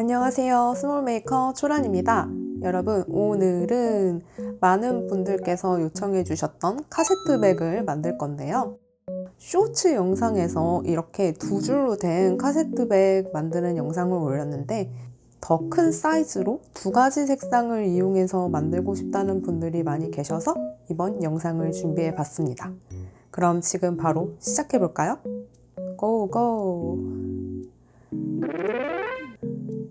안녕하세요. 스몰 메이커 초란입니다. 여러분, 오늘은 많은 분들께서 요청해 주셨던 카세트백을 만들 건데요. 쇼츠 영상에서 이렇게 두 줄로 된 카세트백 만드는 영상을 올렸는데 더 큰 사이즈로 두 가지 색상을 이용해서 만들고 싶다는 분들이 많이 계셔서 이번 영상을 준비해 봤습니다. 그럼 지금 바로 시작해 볼까요? 고고!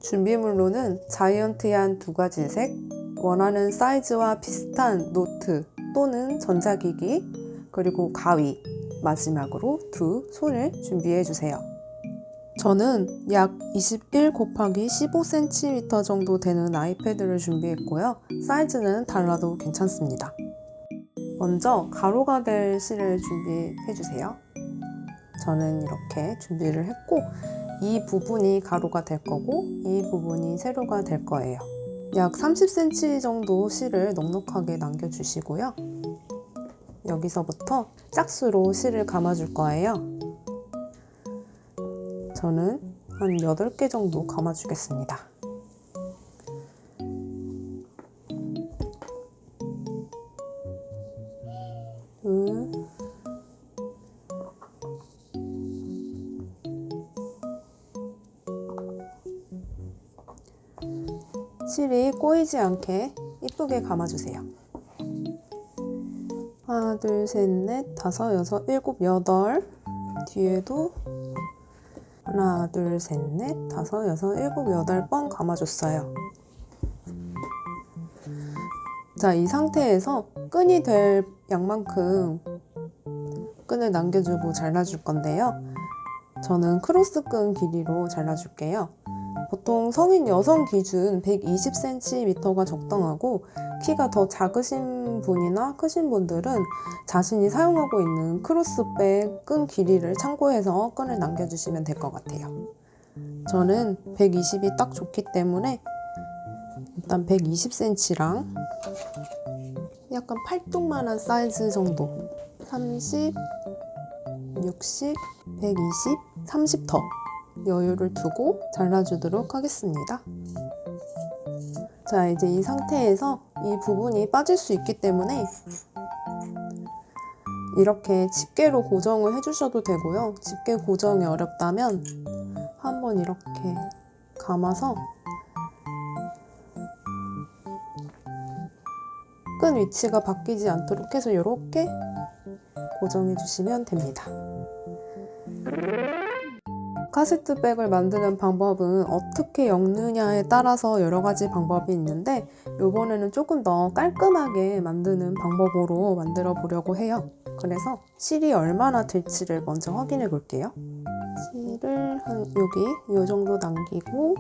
준비물로는 자이언트한 두 가지 색, 원하는 사이즈와 비슷한 노트 또는 전자기기, 그리고 가위, 마지막으로 두 손을 준비해 주세요. 저는 약 21 곱하기 15cm 정도 되는 아이패드를 준비했고요. 사이즈는 달라도 괜찮습니다. 먼저 가로가 될 실을 준비해 주세요. 저는 이렇게 준비를 했고 이 부분이 가로가 될 거고 이 부분이 세로가 될 거예요. 약 30cm 정도 실을 넉넉하게 남겨주시고요. 여기서부터 짝수로 실을 감아줄 거예요. 저는 한 8개 정도 감아주겠습니다. 실이 꼬이지 않게 이쁘게 감아주세요. 하나, 둘, 셋, 넷, 다섯, 여섯, 일곱, 여덟. 뒤에도 하나, 둘, 셋, 넷, 다섯, 여섯, 일곱, 8번 감아줬어요. 자, 이 상태에서 끈이 될 양만큼 끈을 남겨주고 잘라줄 건데요. 저는 크로스 끈 길이로 잘라줄게요. 보통 성인 여성 기준 120cm가 적당하고 키가 더 작으신 분이나 크신 분들은 자신이 사용하고 있는 크로스백 끈 길이를 참고해서 끈을 남겨주시면 될 것 같아요. 저는 120이 딱 좋기 때문에 일단 120cm랑 약간 팔뚝만한 사이즈 정도 30, 60, 120, 30 더 여유를 두고 잘라주도록 하겠습니다. 자, 이제 이 상태에서 이 부분이 빠질 수 있기 때문에 이렇게 집게로 고정을 해주셔도 되고요. 집게 고정이 어렵다면 한번 이렇게 감아서 끈 위치가 바뀌지 않도록 해서 이렇게 고정해 주시면 됩니다. 카세트백을 만드는 방법은 어떻게 엮느냐에 따라서 여러 가지 방법이 있는데 이번에는 조금 더 깔끔하게 만드는 방법으로 만들어 보려고 해요. 그래서 실이 얼마나 될지를 먼저 확인해 볼게요. 실을 한 여기 이 정도 남기고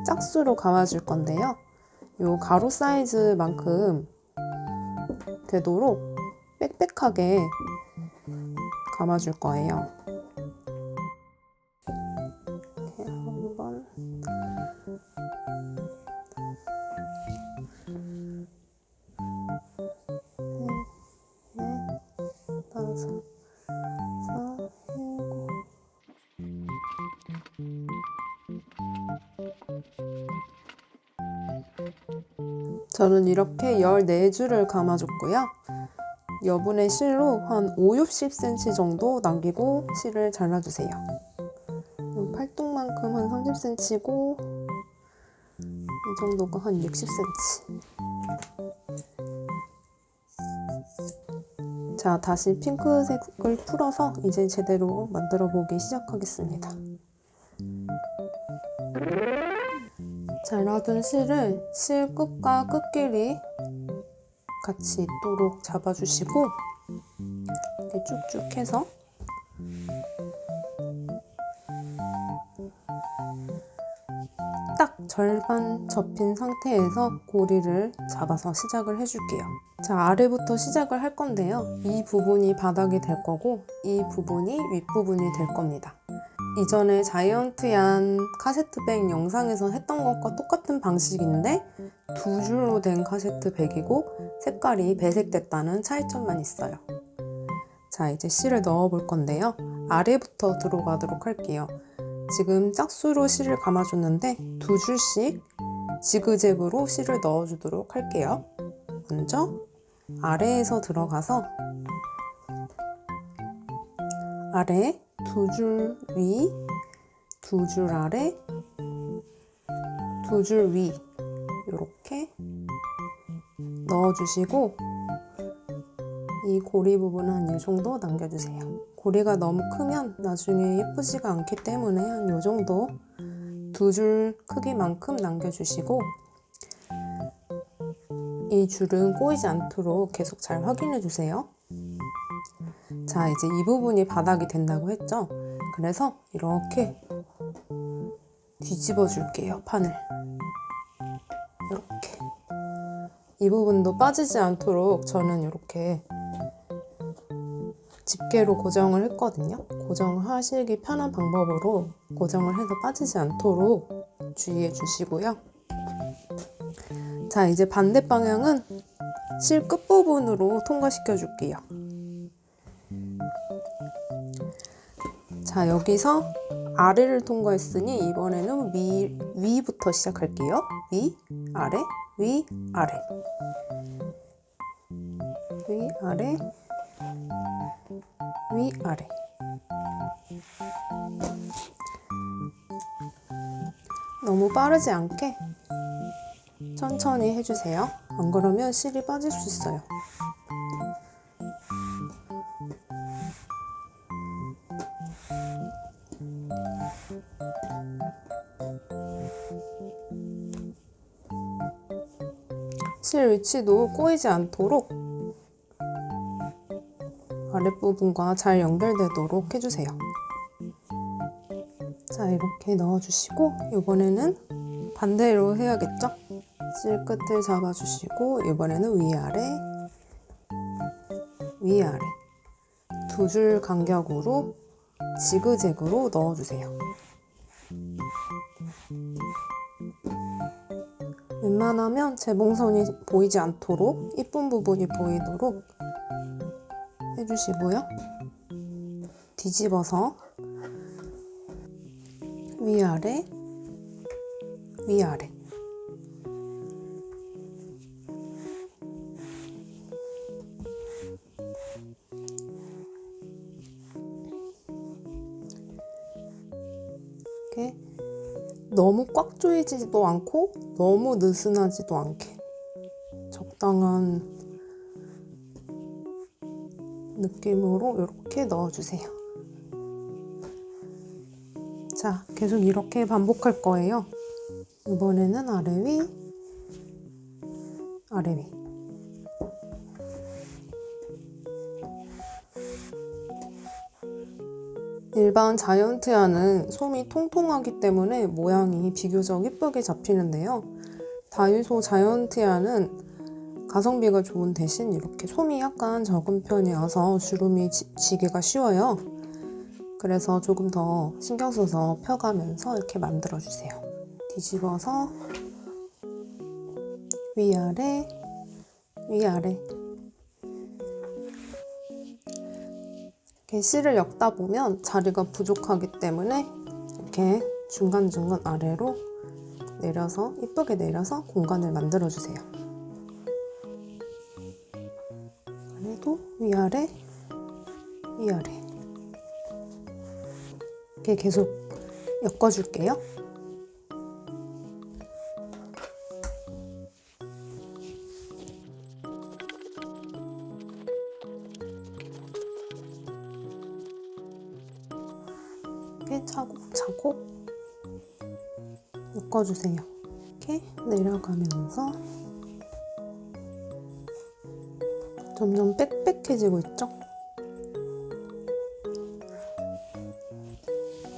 짝수로 감아줄 건데요. 이 가로 사이즈만큼 되도록 빽빽하게 감아줄 거예요. 이렇게 한번 넷, 다섯, 여섯, 일곱. 저는 이렇게 14줄을 감아줬고요. 여분의 실로 한 5, 60cm 정도 남기고 실을 잘라주세요. 팔뚝만큼 한 30cm고 이 정도가 한 60cm. 자, 다시 핑크색을 풀어서 이제 제대로 만들어 보기 시작하겠습니다. 잘라둔 실을 실 끝과 끝끼리 같이 있도록 잡아주시고 이렇게 쭉쭉 해서 딱 절반 접힌 상태에서 고리를 잡아서 시작을 해줄게요. 자, 아래부터 시작을 할 건데요. 이 부분이 바닥이 될 거고 이 부분이 윗부분이 될 겁니다. 이전에 자이언트한 카세트백 영상에서 했던 것과 똑같은 방식인데 두 줄로 된 카세트백이고 색깔이 배색됐다는 차이점만 있어요. 자, 이제 실을 넣어 볼 건데요. 아래부터 들어가도록 할게요. 지금 짝수로 실을 감아줬는데 두 줄씩 지그재그로 실을 넣어주도록 할게요. 먼저 아래에서 들어가서 아래 두 줄 위, 두 줄 아래, 두 줄 위 이렇게 넣어주시고 이 고리 부분은 한 이 정도 남겨주세요. 고리가 너무 크면 나중에 예쁘지가 않기 때문에 한 이 정도 두 줄 크기만큼 남겨주시고 이 줄은 꼬이지 않도록 계속 잘 확인해 주세요. 자, 이제 이 부분이 바닥이 된다고 했죠? 그래서 이렇게 뒤집어 줄게요, 판을. 이렇게. 이 부분도 빠지지 않도록 저는 이렇게 집게로 고정을 했거든요. 고정을 하시기 편한 방법으로 고정을 해서 빠지지 않도록 주의해 주시고요. 자, 이제 반대 방향은 실 끝부분으로 통과시켜 줄게요. 자, 여기서 아래를 통과했으니 이번에는 위부터 시작할게요. 위, 아래, 위, 아래. 위, 아래, 위, 아래. 너무 빠르지 않게 천천히 해주세요. 안 그러면 실이 빠질 수 있어요. 실 위치도 꼬이지 않도록 아랫부분과 잘 연결되도록 해주세요. 자, 이렇게 넣어주시고 이번에는 반대로 해야겠죠? 실 끝을 잡아주시고 이번에는 위아래, 위아래 두 줄 간격으로 지그재그로 넣어주세요. 웬만하면 재봉선이 보이지 않도록 이쁜 부분이 보이도록 해주시고요. 뒤집어서 위아래, 위아래. 이렇게 너무 꽉 조이지도 않고 너무 느슨하지도 않게 적당한 느낌으로 이렇게 넣어주세요. 자, 계속 이렇게 반복할 거예요. 이번에는 아래 위, 아래 위. 일반 자이언티아는 솜이 통통하기 때문에 모양이 비교적 예쁘게 잡히는데요. 다이소 자이언티아는 가성비가 좋은 대신 이렇게 솜이 약간 적은 편이어서 주름이 지기가 쉬워요. 그래서 조금 더 신경 써서 펴가면서 이렇게 만들어주세요. 뒤집어서 위아래, 위아래. 이렇게 실을 엮다 보면 자리가 부족하기 때문에 이렇게 중간중간 아래로 내려서 예쁘게 내려서 공간을 만들어주세요. 아래도 위아래, 위아래. 이렇게 계속 엮어줄게요. 이렇게 차곡차곡 엮어주세요. 이렇게 내려가면서 점점 빽빽해지고 있죠?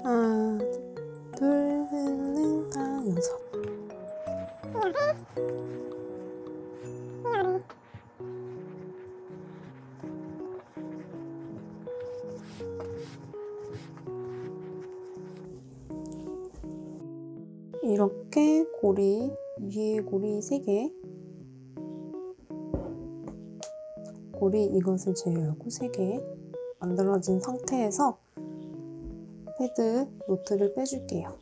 하나, 둘, 셋, 넷, 다, 여섯. 이렇게 고리, 위에 고리 3개, 고리 이것을 제외하고 3개 만들어진 상태에서 헤드 노트를 빼줄게요.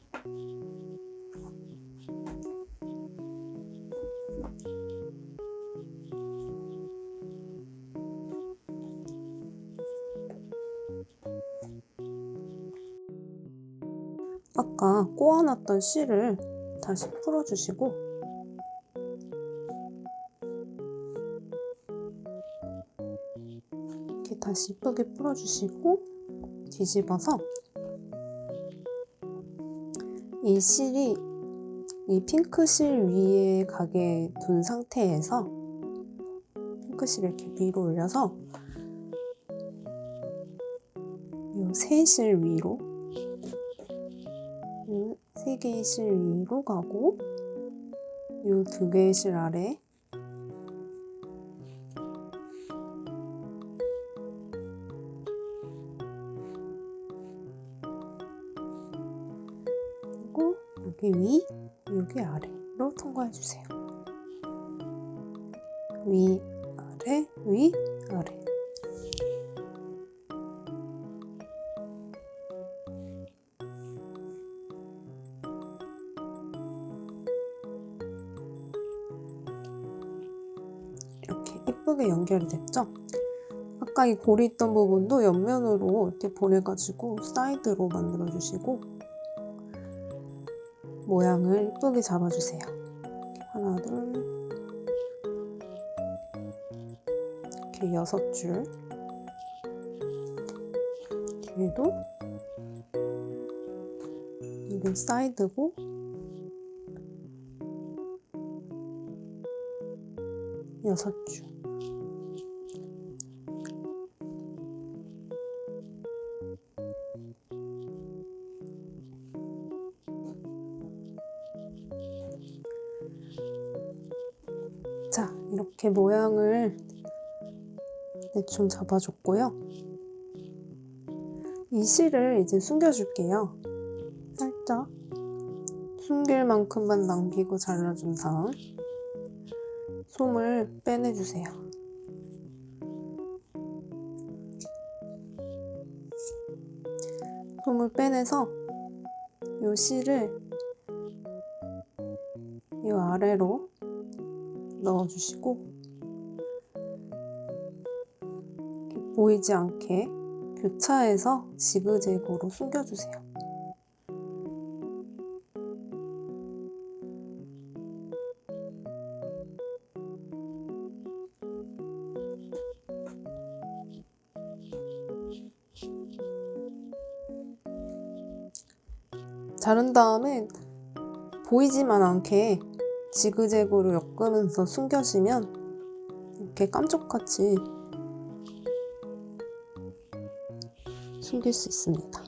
아까 꼬아놨던 실을 다시 풀어주시고 이렇게 다시 이쁘게 풀어주시고 뒤집어서 이 실이 이 핑크 실 위에 가게 둔 상태에서 핑크 실을 이렇게 위로 올려서 이 세 실 위로 이 세 개의 실 위로 가고 이 두 개의 실 아래 그리고 여기 위, 여기 아래로 통과해주세요. 위, 아래, 위, 아래. 이렇게 예쁘게 연결이 됐죠? 아까 이 골이 있던 부분도 옆면으로 이렇게 보내가지고 사이드로 만들어주시고 모양을 예쁘게 잡아주세요. 하나, 둘, 이렇게 6줄. 뒤에도 이게 사이드고 여섯 줄. 자, 이렇게 모양을 대충 잡아줬고요. 이 실을 이제 숨겨줄게요. 살짝 숨길 만큼만 남기고 잘라준 다음 솜을 빼내주세요. 솜을 빼내서 이 실을 이 아래로 넣어주시고 이렇게 보이지 않게 교차해서 지그재그로 숨겨주세요. 자른 다음에 보이지만 않게 지그재그로 엮으면서 숨겨지면 이렇게 깜짝같이 숨길 수 있습니다.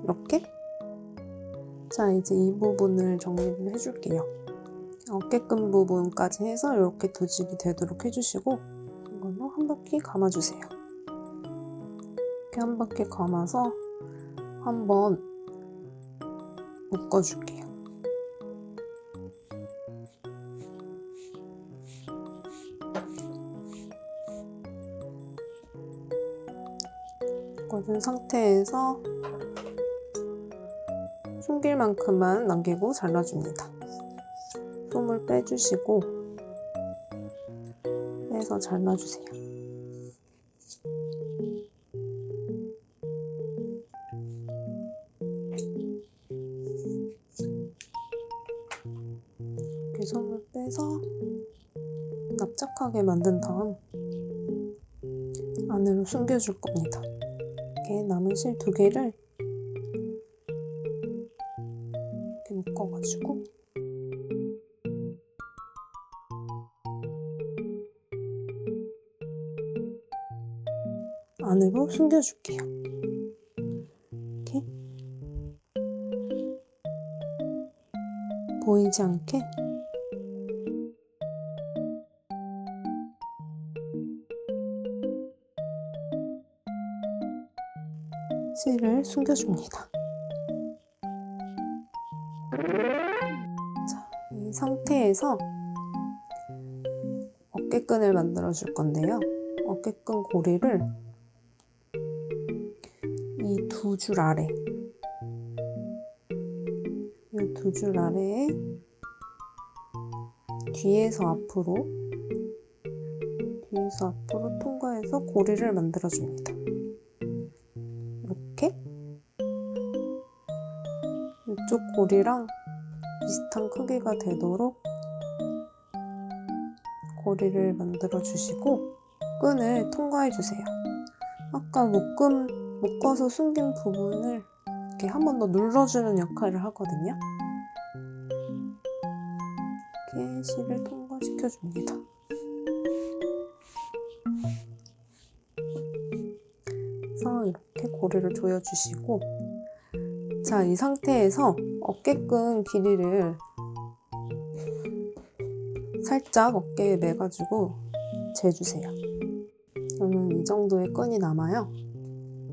이렇게. 자, 이제 이 부분을 정리를 해줄게요. 어깨끈 부분까지 해서 이렇게 두 줄이 되도록 해주시고 이걸로 한 바퀴 감아주세요. 이렇게 한 바퀴 감아서 한번 묶어줄게요. 묶어준 상태에서 숨길 만큼만 남기고 잘라줍니다. 솜을 빼주시고 빼서 잘라주세요. 이렇게 솜을 빼서 납작하게 만든 다음 안으로 숨겨줄 겁니다. 이렇게 남은 실 두 개를 이렇게 묶어가지고 안으로 숨겨줄게요. 이렇게 보이지 않게 실을 숨겨줍니다. 자, 이 상태에서 어깨끈을 만들어 줄 건데요. 어깨끈 고리를 이 두 줄 아래, 이 두 줄 아래에 뒤에서 앞으로 통과해서 고리를 만들어줍니다. 이렇게 이쪽 고리랑 비슷한 크기가 되도록 고리를 만들어 주시고 끈을 통과해 주세요. 아까 묶어서 숨긴 부분을 이렇게 한 번 더 눌러주는 역할을 하거든요. 이렇게 실을 통과시켜 줍니다. 그래서 이렇게 고리를 조여주시고, 자, 이 상태에서 어깨끈 길이를 살짝 어깨에 매가지고 재주세요. 저는 이 정도의 끈이 남아요.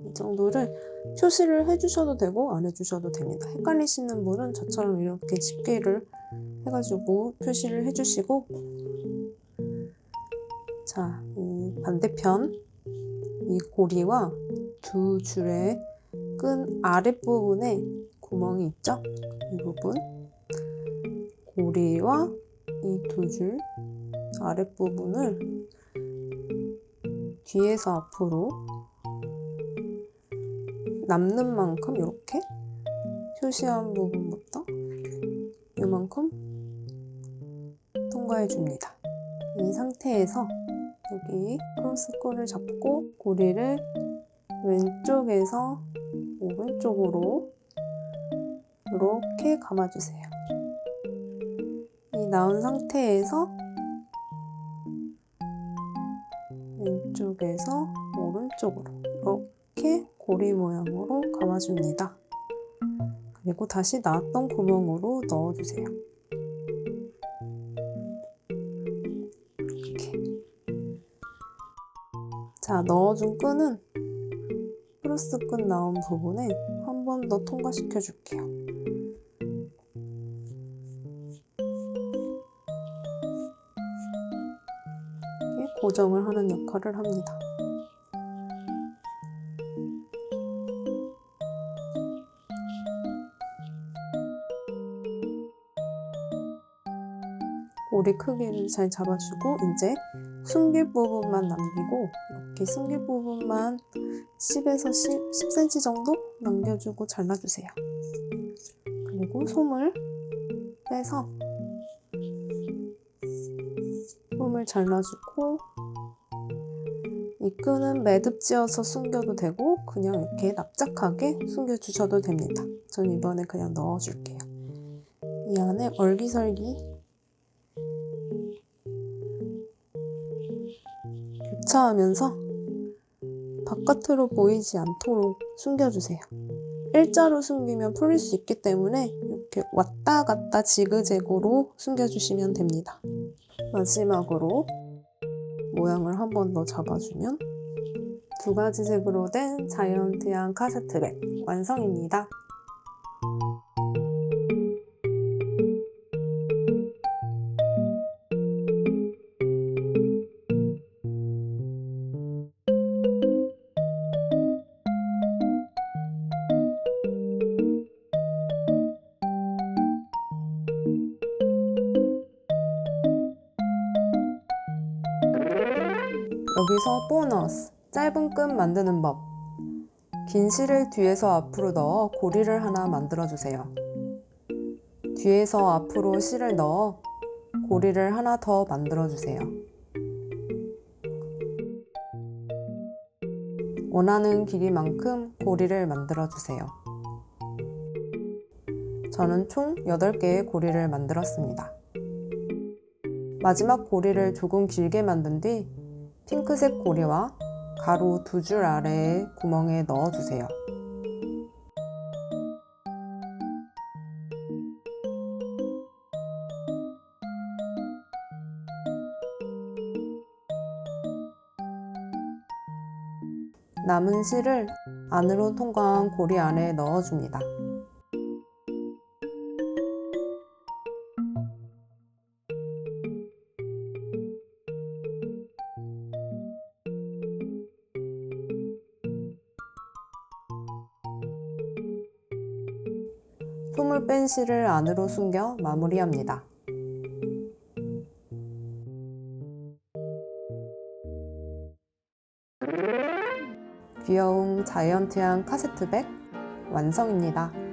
이 정도를 표시를 해주셔도 되고 안 해주셔도 됩니다. 헷갈리시는 분은 저처럼 이렇게 집게를 해가지고 표시를 해주시고, 자, 이 반대편 이 고리와 두 줄의 끈 아랫부분에 구멍이 있죠? 이 부분, 고리와 이 두 줄 아랫부분을 뒤에서 앞으로 남는 만큼 이렇게 표시한 부분부터 이만큼 통과해 줍니다. 이 상태에서 여기 크로스끈을 잡고 고리를 왼쪽에서 오른쪽으로 이렇게 감아주세요. 이 나온 상태에서 왼쪽에서 오른쪽으로 이렇게 고리 모양으로 감아줍니다. 그리고 다시 나왔던 구멍으로 넣어주세요. 이렇게. 자, 넣어준 끈은 크로스 끈 나온 부분에 한 번 더 통과시켜 줄게요. 이렇게 고정을 하는 역할을 합니다. 고리 크기를 잘 잡아주고 이제 숨길 부분만 남기고 이렇게 숨길 부분만 10에서 10cm 정도 남겨주고 잘라주세요. 그리고 솜을 빼서 솜을 잘라주고 이 끈은 매듭 지어서 숨겨도 되고 그냥 이렇게 납작하게 숨겨주셔도 됩니다. 전 이번에 그냥 넣어줄게요. 이 안에 얼기설기 교차하면서 바깥으로 보이지 않도록 숨겨주세요. 일자로 숨기면 풀릴 수 있기 때문에 이렇게 왔다 갔다 지그재그로 숨겨주시면 됩니다. 마지막으로 모양을 한 번 더 잡아주면 두 가지 색으로 된 자이언티한 카세트백 완성입니다. 여기서 보너스! 짧은 끈 만드는 법. 긴 실을 뒤에서 앞으로 넣어 고리를 하나 만들어주세요. 뒤에서 앞으로 실을 넣어 고리를 하나 더 만들어주세요. 원하는 길이만큼 고리를 만들어주세요. 저는 총 8개의 고리를 만들었습니다. 마지막 고리를 조금 길게 만든 뒤 핑크색 고리와 가로 2줄 아래의 구멍에 넣어주세요. 남은 실을 안으로 통과한 고리 안에 넣어줍니다. 폼을 뺀 실을 안으로 숨겨 마무리합니다. 귀여운 자이언티한 카세트백 완성입니다.